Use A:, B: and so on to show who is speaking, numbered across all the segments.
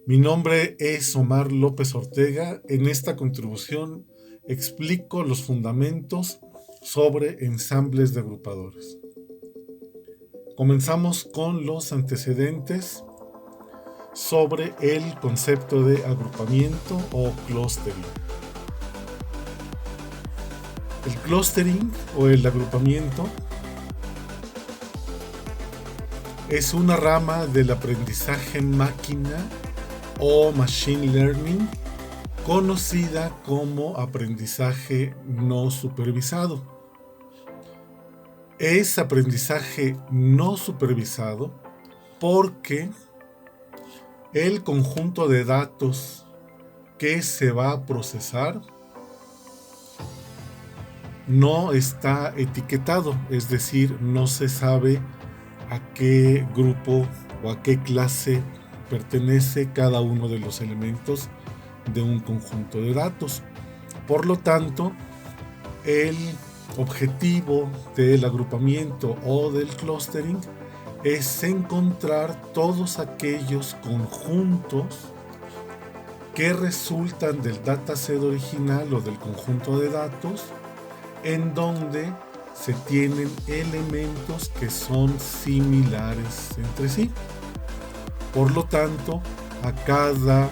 A: Mi nombre es Omar López Ortega. En esta contribución explico los fundamentos sobre ensambles de agrupadores. Comenzamos con los antecedentes sobre el concepto de agrupamiento o clustering. El clustering o el agrupamiento es una rama del aprendizaje máquina o machine learning conocida como aprendizaje no supervisado. Es aprendizaje no supervisado porque el conjunto de datos que se va a procesar no está etiquetado, es decir, no se sabe a qué grupo o a qué clase pertenece cada uno de los elementos de un conjunto de datos. Por lo tanto, el objetivo del agrupamiento o del clustering es encontrar todos aquellos conjuntos que resultan del dataset original o del conjunto de datos en donde se tienen elementos que son similares entre sí. Por lo tanto, a cada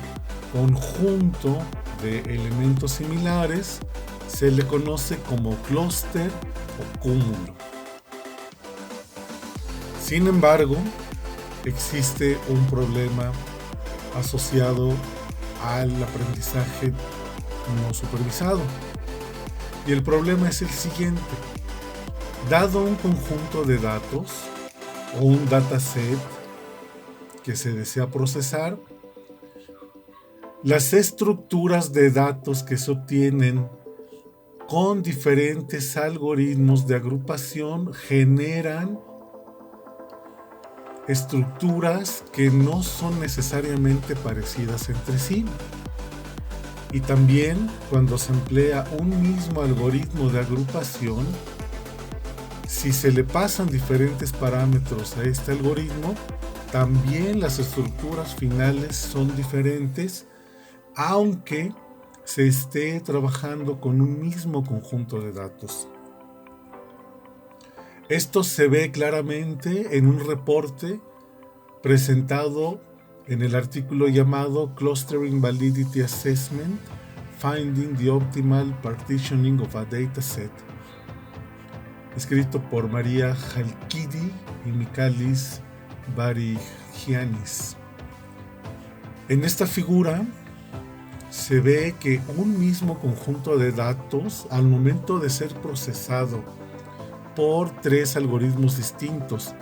A: conjunto de elementos similares se le conoce como clúster o cúmulo. Sin embargo, existe un problema asociado al aprendizaje no supervisado. Y el problema es el siguiente. Dado un conjunto de datos o un dataset que se desea procesar, las estructuras de datos que se obtienen con diferentes algoritmos de agrupación generan estructuras que no son necesariamente parecidas entre sí. Y también cuando se emplea un mismo algoritmo de agrupación, si se le pasan diferentes parámetros a este algoritmo, también las estructuras finales son diferentes, aunque se esté trabajando con un mismo conjunto de datos. Esto se ve claramente en un reporte presentado en el artículo llamado Clustering Validity Assessment, Finding the Optimal Partitioning of a Dataset, escrito por María Halkidi y Michalis Barigianis. En esta figura se ve que un mismo conjunto de datos, al momento de ser procesado por tres algoritmos distintos,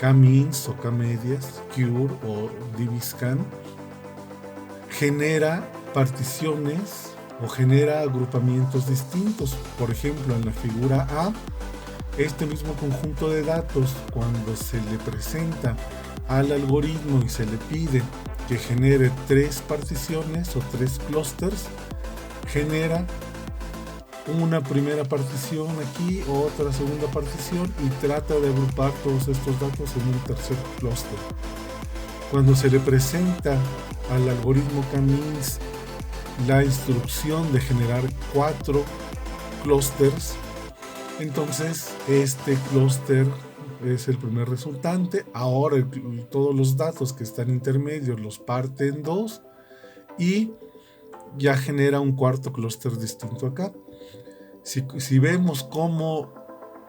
A: K-means o K-medias, Cure o DBScan, genera particiones o genera agrupamientos distintos. Por ejemplo, en la figura A, este mismo conjunto de datos, cuando se le presenta al algoritmo y se le pide que genere tres particiones o tres clústeres, genera una primera partición aquí, otra segunda partición y trata de agrupar todos estos datos en un tercer clúster. Cuando se le presenta al algoritmo K-means la instrucción de generar 4 clústeres, entonces este clúster es el primer resultante. Ahora todos los datos que están intermedios los parte en 2 y ya genera un cuarto clúster distinto acá. Si vemos cómo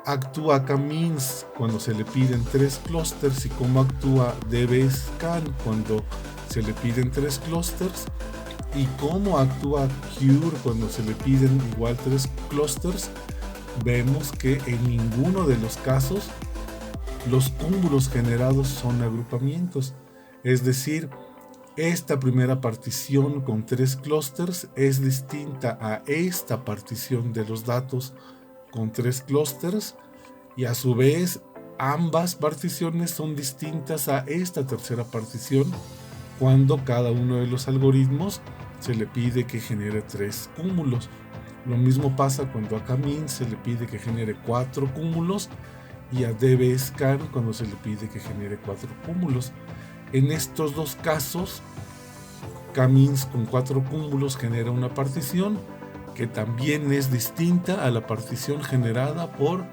A: actúa K-means cuando se le piden 3 clústeres y cómo actúa DBScan cuando se le piden 3 clústeres y cómo actúa Cure cuando se le piden igual 3 clústeres, vemos que en ninguno de los casos los cúmulos generados son agrupamientos. Es decir, esta primera partición con 3 clústeres es distinta a esta partición de los datos con 3 clústeres y a su vez ambas particiones son distintas a esta tercera partición cuando cada uno de los algoritmos se le pide que genere 3 cúmulos. Lo mismo pasa cuando a K-means se le pide que genere 4 cúmulos y a DBScan cuando se le pide que genere 4 cúmulos. En estos dos casos, K-means con 4 cúmulos genera una partición que también es distinta a la partición generada por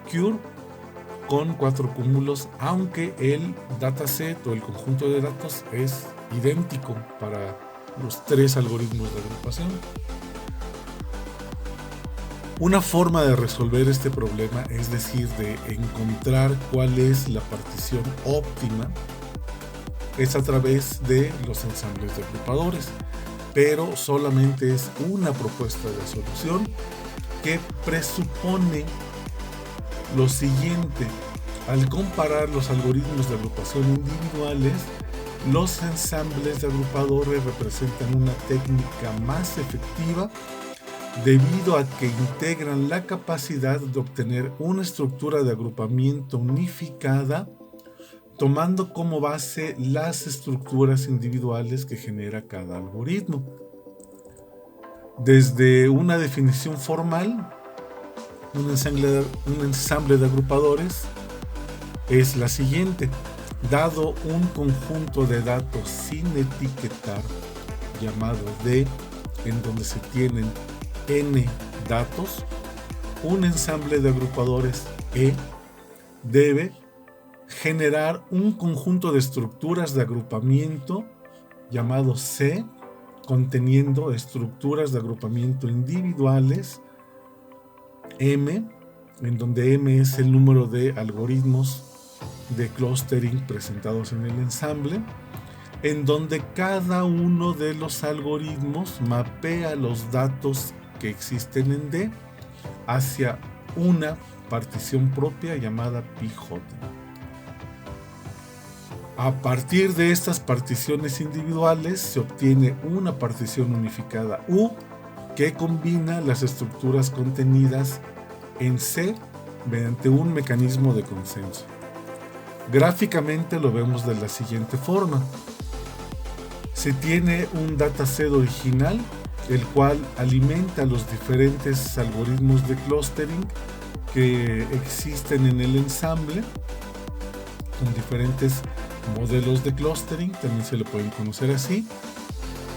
A: CURE con 4 cúmulos, aunque el dataset o el conjunto de datos es idéntico para los 3 algoritmos de agrupación. Una forma de resolver este problema, es decir, de encontrar cuál es la partición óptima, es a través de los ensambles de agrupadores, pero solamente es una propuesta de solución que presupone lo siguiente: al comparar los algoritmos de agrupación individuales, los ensambles de agrupadores representan una técnica más efectiva debido a que integran la capacidad de obtener una estructura de agrupamiento unificada, tomando como base las estructuras individuales que genera cada algoritmo. Desde una definición formal, un ensamble de agrupadores es la siguiente: dado un conjunto de datos sin etiquetar llamado D, en donde se tienen n datos, un ensamble de agrupadores E debe generar un conjunto de estructuras de agrupamiento llamado C, conteniendo estructuras de agrupamiento individuales M, en donde M es el número de algoritmos de clustering presentados en el ensamble, en donde cada uno de los algoritmos mapea los datos que existen en D hacia una partición propia llamada PJ. A partir de estas particiones individuales se obtiene una partición unificada U que combina las estructuras contenidas en C mediante un mecanismo de consenso. Gráficamente lo vemos de la siguiente forma. Se tiene un dataset original, el cual alimenta los diferentes algoritmos de clustering que existen en el ensamble, con diferentes modelos de clustering, también se le pueden conocer así.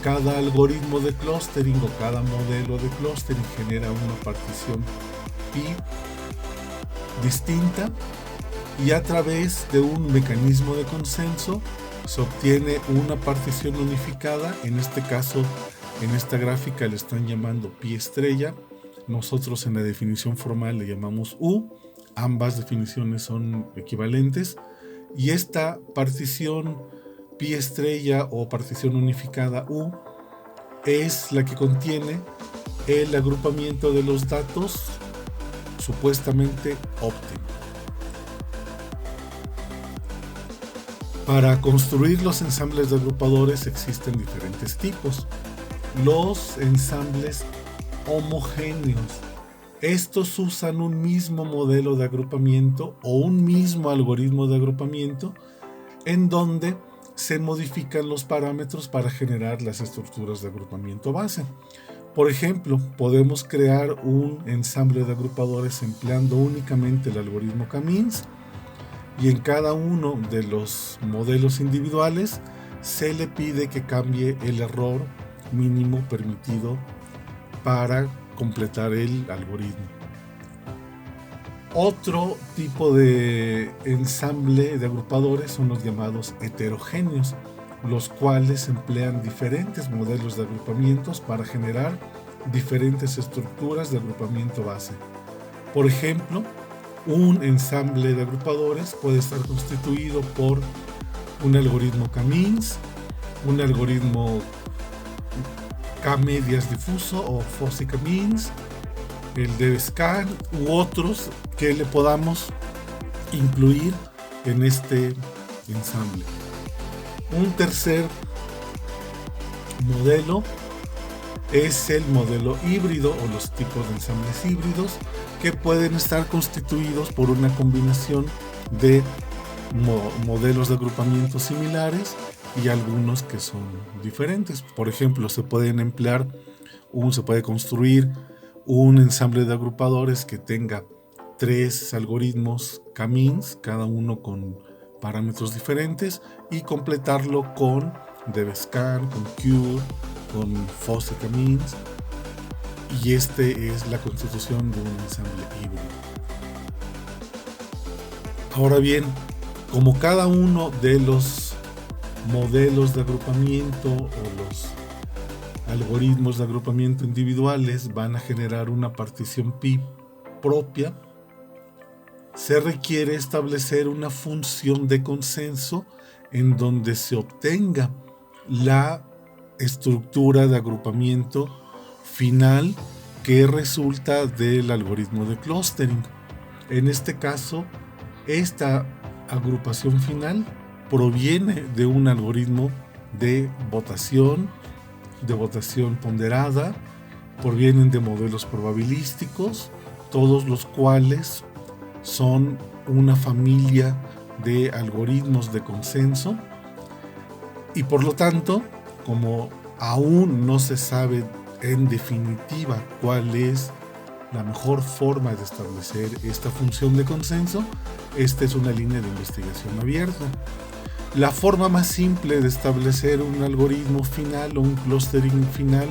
A: Cada algoritmo de clustering o cada modelo de clustering genera una partición pi distinta, y a través de un mecanismo de consenso se obtiene una partición unificada. En este caso, en esta gráfica le están llamando pi estrella, nosotros en la definición formal le llamamos U, ambas definiciones son equivalentes, y esta partición pi estrella o partición unificada U es la que contiene el agrupamiento de los datos supuestamente óptimo. Para construir los ensambles de agrupadores existen diferentes tipos. Los ensambles homogéneos. Estos usan un mismo modelo de agrupamiento o un mismo algoritmo de agrupamiento en donde se modifican los parámetros para generar las estructuras de agrupamiento base. Por ejemplo, podemos crear un ensamble de agrupadores empleando únicamente el algoritmo K-means, y en cada uno de los modelos individuales se le pide que cambie el error mínimo permitido para completar el algoritmo. Otro tipo de ensamble de agrupadores son los llamados heterogéneos, los cuales emplean diferentes modelos de agrupamientos para generar diferentes estructuras de agrupamiento base. Por ejemplo, un ensamble de agrupadores puede estar constituido por un algoritmo K-means, un algoritmo K-medias difuso o fuzzy K-means, el DB-scan u otros que le podamos incluir en este ensamble. Un tercer modelo es el modelo híbrido o los tipos de ensambles híbridos, que pueden estar constituidos por una combinación de modelos de agrupamiento similares y algunos que son diferentes. Por ejemplo, se puede construir un ensamble de agrupadores que tenga 3 algoritmos K-means, cada uno con parámetros diferentes, y completarlo con DevScan, con Cure, con Fosse-Camins, y este es la constitución de un ensamble híbrido. Ahora bien, como cada uno de los modelos de agrupamiento o los algoritmos de agrupamiento individuales van a generar una partición pi propia, se requiere establecer una función de consenso en donde se obtenga la estructura de agrupamiento final que resulta del algoritmo de clustering. En este caso, esta agrupación final proviene de un algoritmo de votación ponderada, provienen de modelos probabilísticos, todos los cuales son una familia de algoritmos de consenso, y por lo tanto, como aún no se sabe en definitiva cuál es la mejor forma de establecer esta función de consenso, esta es una línea de investigación abierta. La forma más simple de establecer un algoritmo final o un clustering final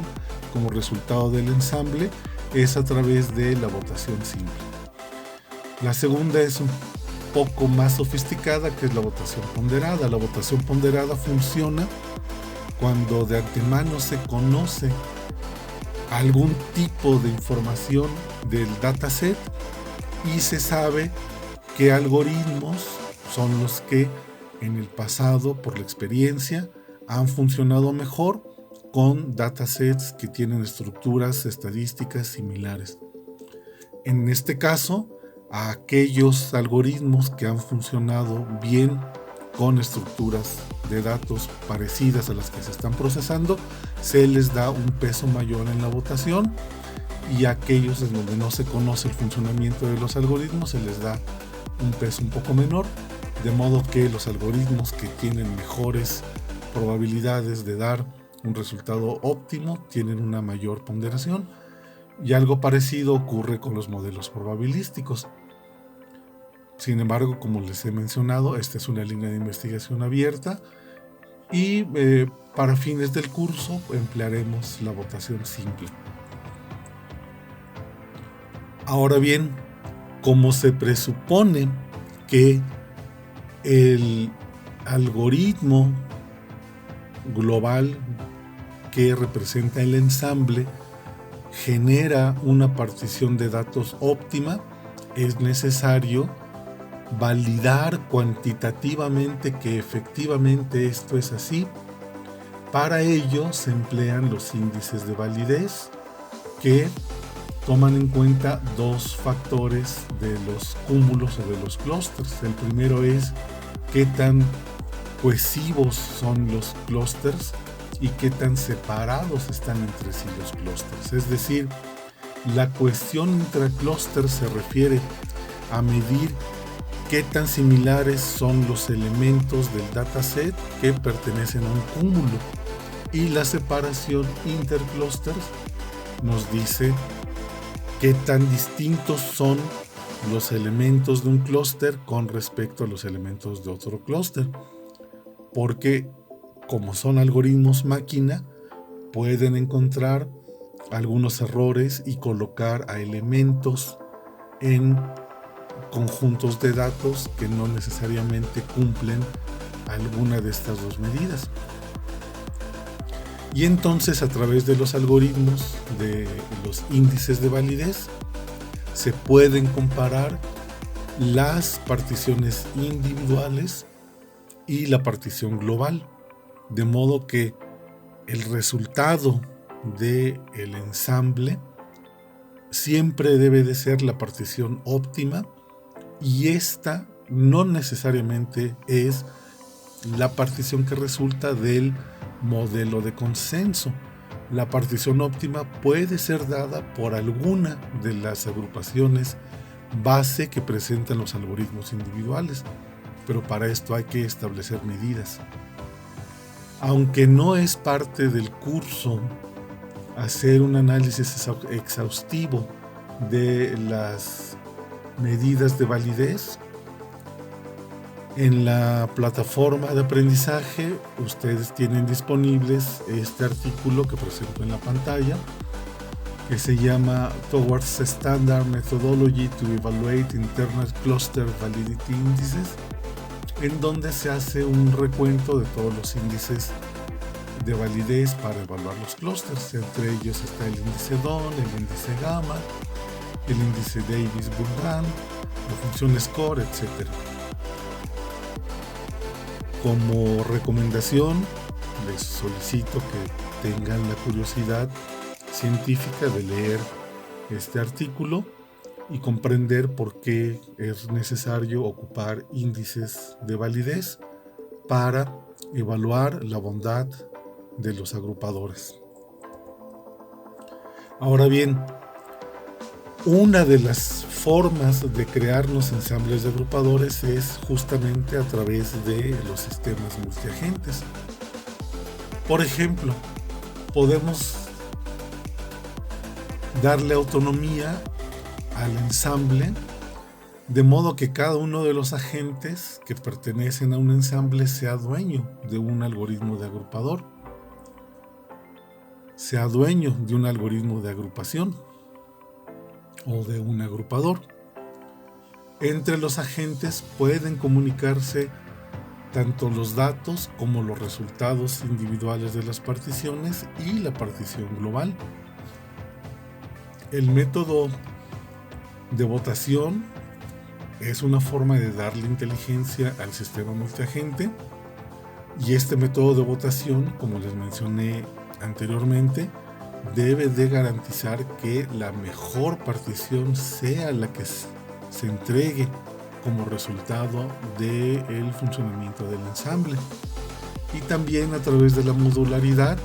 A: como resultado del ensamble es a través de la votación simple. La segunda es un poco más sofisticada, que es la votación ponderada. La votación ponderada funciona cuando de antemano se conoce algún tipo de información del dataset y se sabe qué algoritmos son los que en el pasado, por la experiencia, han funcionado mejor con datasets que tienen estructuras estadísticas similares. En este caso, a aquellos algoritmos que han funcionado bien con estructuras de datos parecidas a las que se están procesando, se les da un peso mayor en la votación, y a aquellos en donde no se conoce el funcionamiento de los algoritmos se les da un peso un poco menor, de modo que los algoritmos que tienen mejores probabilidades de dar un resultado óptimo tienen una mayor ponderación, y algo parecido ocurre con los modelos probabilísticos. Sin embargo, como les he mencionado, esta es una línea de investigación abierta y para fines del curso emplearemos la votación simple. Ahora bien, como se presupone que el algoritmo global que representa el ensamble genera una partición de datos óptima, es necesario validar cuantitativamente que efectivamente esto es así. Para ello se emplean los índices de validez, que toman en cuenta dos factores de los cúmulos o de los clústeres. El primero es qué tan cohesivos son los clústeres y qué tan separados están entre sí los clústeres. Es decir, la cohesión intraclúster se refiere a medir qué tan similares son los elementos del dataset que pertenecen a un cúmulo, y la separación interclústeres nos dice qué tan distintos son los elementos de un clúster con respecto a los elementos de otro clúster, porque como son algoritmos máquina, pueden encontrar algunos errores y colocar a elementos en conjuntos de datos que no necesariamente cumplen alguna de estas dos medidas. Y entonces, a través de los algoritmos de los índices de validez, se pueden comparar las particiones individuales y la partición global, de modo que el resultado del ensamble siempre debe de ser la partición óptima, y esta no necesariamente es la partición que resulta del modelo de consenso. La partición óptima puede ser dada por alguna de las agrupaciones base que presentan los algoritmos individuales, pero para esto hay que establecer medidas. Aunque no es parte del curso hacer un análisis exhaustivo de las medidas de validez, En la plataforma de aprendizaje ustedes tienen disponibles este artículo que presento en la pantalla, que se llama Towards Standard Methodology to Evaluate Internal Cluster Validity Indices, en donde se hace un recuento de todos los índices de validez para evaluar los clústeres. Entre ellos está el índice DON, el índice gamma, el índice Davis-Burgan, la función score, etc. Como recomendación, les solicito que tengan la curiosidad científica de leer este artículo y comprender por qué es necesario ocupar índices de validez para evaluar la bondad de los agrupadores. Ahora bien, una de las formas de crear los ensambles de agrupadores es justamente a través de los sistemas multiagentes. Por ejemplo, podemos darle autonomía al ensamble de modo que cada uno de los agentes que pertenecen a un ensamble sea dueño de un algoritmo de agrupador, sea dueño de un algoritmo de agrupación o de un agrupador. Entre los agentes pueden comunicarse tanto los datos como los resultados individuales de las particiones y la partición global. El método de votación es una forma de darle inteligencia al sistema multiagente, y este método de votación, como les mencioné anteriormente, debe de garantizar que la mejor partición sea la que se entregue como resultado del funcionamiento del ensamble. Y también a través de la modularidad,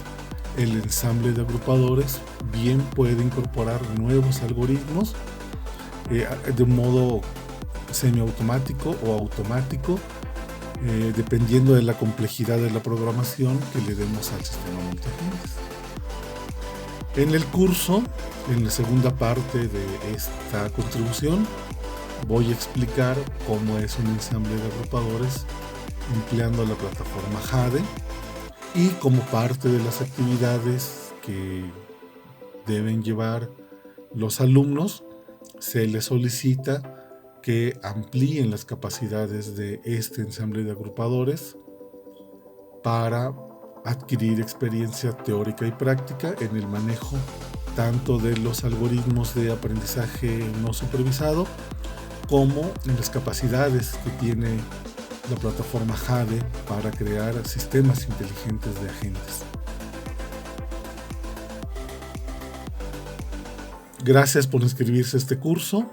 A: el ensamble de agrupadores bien puede incorporar nuevos algoritmos de un modo semiautomático o automático, dependiendo de la complejidad de la programación que le demos al sistema multiagentes. En el curso, en la segunda parte de esta contribución, voy a explicar cómo es un ensamble de agrupadores empleando la plataforma Jade, y como parte de las actividades que deben llevar los alumnos, se les solicita que amplíen las capacidades de este ensamble de agrupadores para adquirir experiencia teórica y práctica en el manejo tanto de los algoritmos de aprendizaje no supervisado como en las capacidades que tiene la plataforma Jade para crear sistemas inteligentes de agentes. Gracias por inscribirse a este curso.